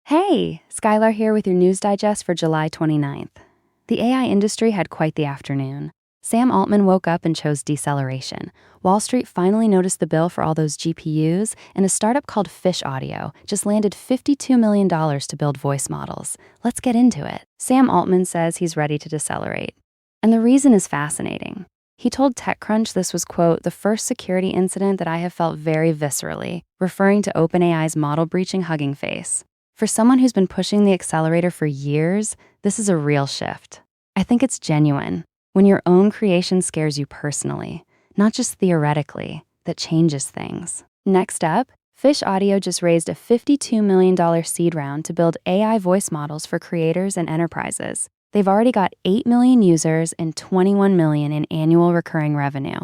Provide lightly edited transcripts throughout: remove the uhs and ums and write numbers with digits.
Hey, Skylar here with your news digest for July 29th. The AI industry had quite the afternoon. Sam Altman woke up and chose deceleration. Wall Street finally noticed the bill for all those GPUs, and a startup called Fish Audio just landed $52 million to build voice models. Let's get into it. Sam Altman says he's ready to decelerate. And the reason is fascinating. He told TechCrunch this was, quote, the first security incident that I have felt very viscerally, referring to OpenAI's model-breaching Hugging Face. For someone who's been pushing the accelerator for years, this is a real shift. I think it's genuine. When your own creation scares you personally, not just theoretically, that changes things. Next up, Fish Audio just raised a $52 million seed round to build AI voice models for creators and enterprises. They've already got 8 million users and 21 million in annual recurring revenue.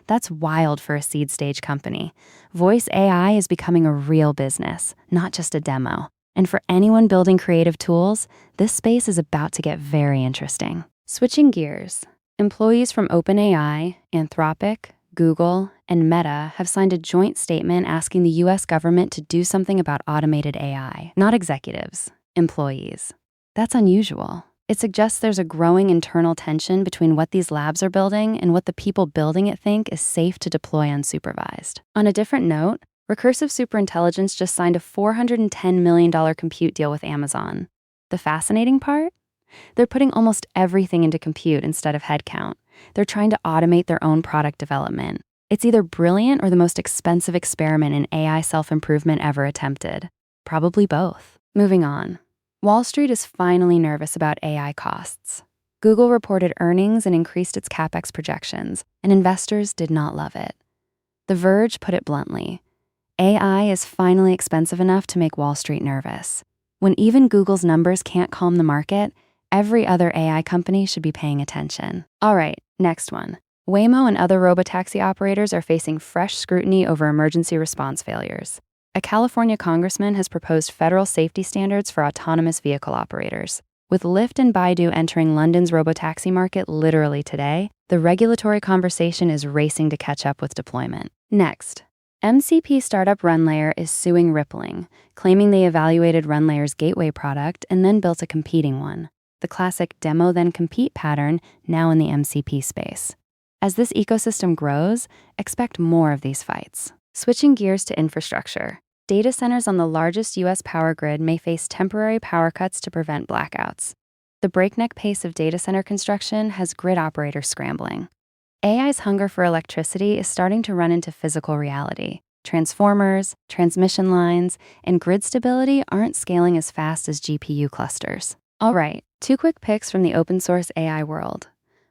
That's wild for a seed stage company. Voice AI is becoming a real business, not just a demo. And for anyone building creative tools, this space is about to get very interesting. Switching gears, employees from OpenAI, Anthropic, Google, and Meta have signed a joint statement asking the US government to do something about automated AI. Not executives, employees. That's unusual. It suggests there's a growing internal tension between what these labs are building and what the people building it think is safe to deploy unsupervised. On a different note, Recursive Superintelligence just signed a $410 million compute deal with Amazon. The fascinating part? They're putting almost everything into compute instead of headcount. They're trying to automate their own product development. It's either brilliant or the most expensive experiment in AI self-improvement ever attempted. Probably both. Moving on. Wall Street is finally nervous about AI costs. Google reported earnings and increased its CapEx projections, and investors did not love it. The Verge put it bluntly. AI is finally expensive enough to make Wall Street nervous. When even Google's numbers can't calm the market, every other AI company should be paying attention. All right, next one. Waymo and other robotaxi operators are facing fresh scrutiny over emergency response failures. A California congressman has proposed federal safety standards for autonomous vehicle operators. With Lyft and Baidu entering London's robotaxi market literally today, the regulatory conversation is racing to catch up with deployment. Next. MCP startup Runlayer is suing Rippling, claiming they evaluated Runlayer's gateway product and then built a competing one. The classic demo-then-compete pattern now in the MCP space. As this ecosystem grows, expect more of these fights. Switching gears to infrastructure, data centers on the largest U.S. power grid may face temporary power cuts to prevent blackouts. The breakneck pace of data center construction has grid operators scrambling. AI's hunger for electricity is starting to run into physical reality. Transformers, transmission lines, and grid stability aren't scaling as fast as GPU clusters. All right, 2 quick picks from the open source AI world.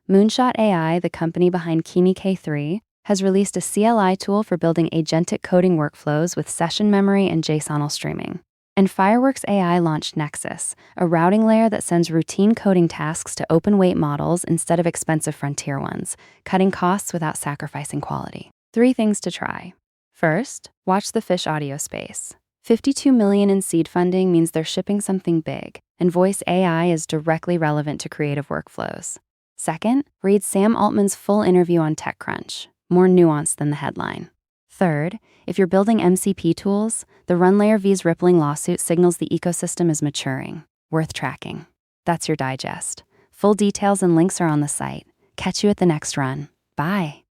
Moonshot AI, the company behind Kimi K3, has released a CLI tool for building agentic coding workflows with session memory and JSON-al streaming. And Fireworks AI launched Nexus, a routing layer that sends routine coding tasks to open-weight models instead of expensive frontier ones, cutting costs without sacrificing quality. 3 things to try. First, watch the Fish Audio space. $52 million in seed funding means they're shipping something big, and voice AI is directly relevant to creative workflows. Second, read Sam Altman's full interview on TechCrunch, more nuanced than the headline. Third, if you're building MCP tools, the Runlayer vs. Rippling lawsuit signals the ecosystem is maturing. Worth tracking. That's your digest. Full details and links are on the site. Catch you at the next run. Bye.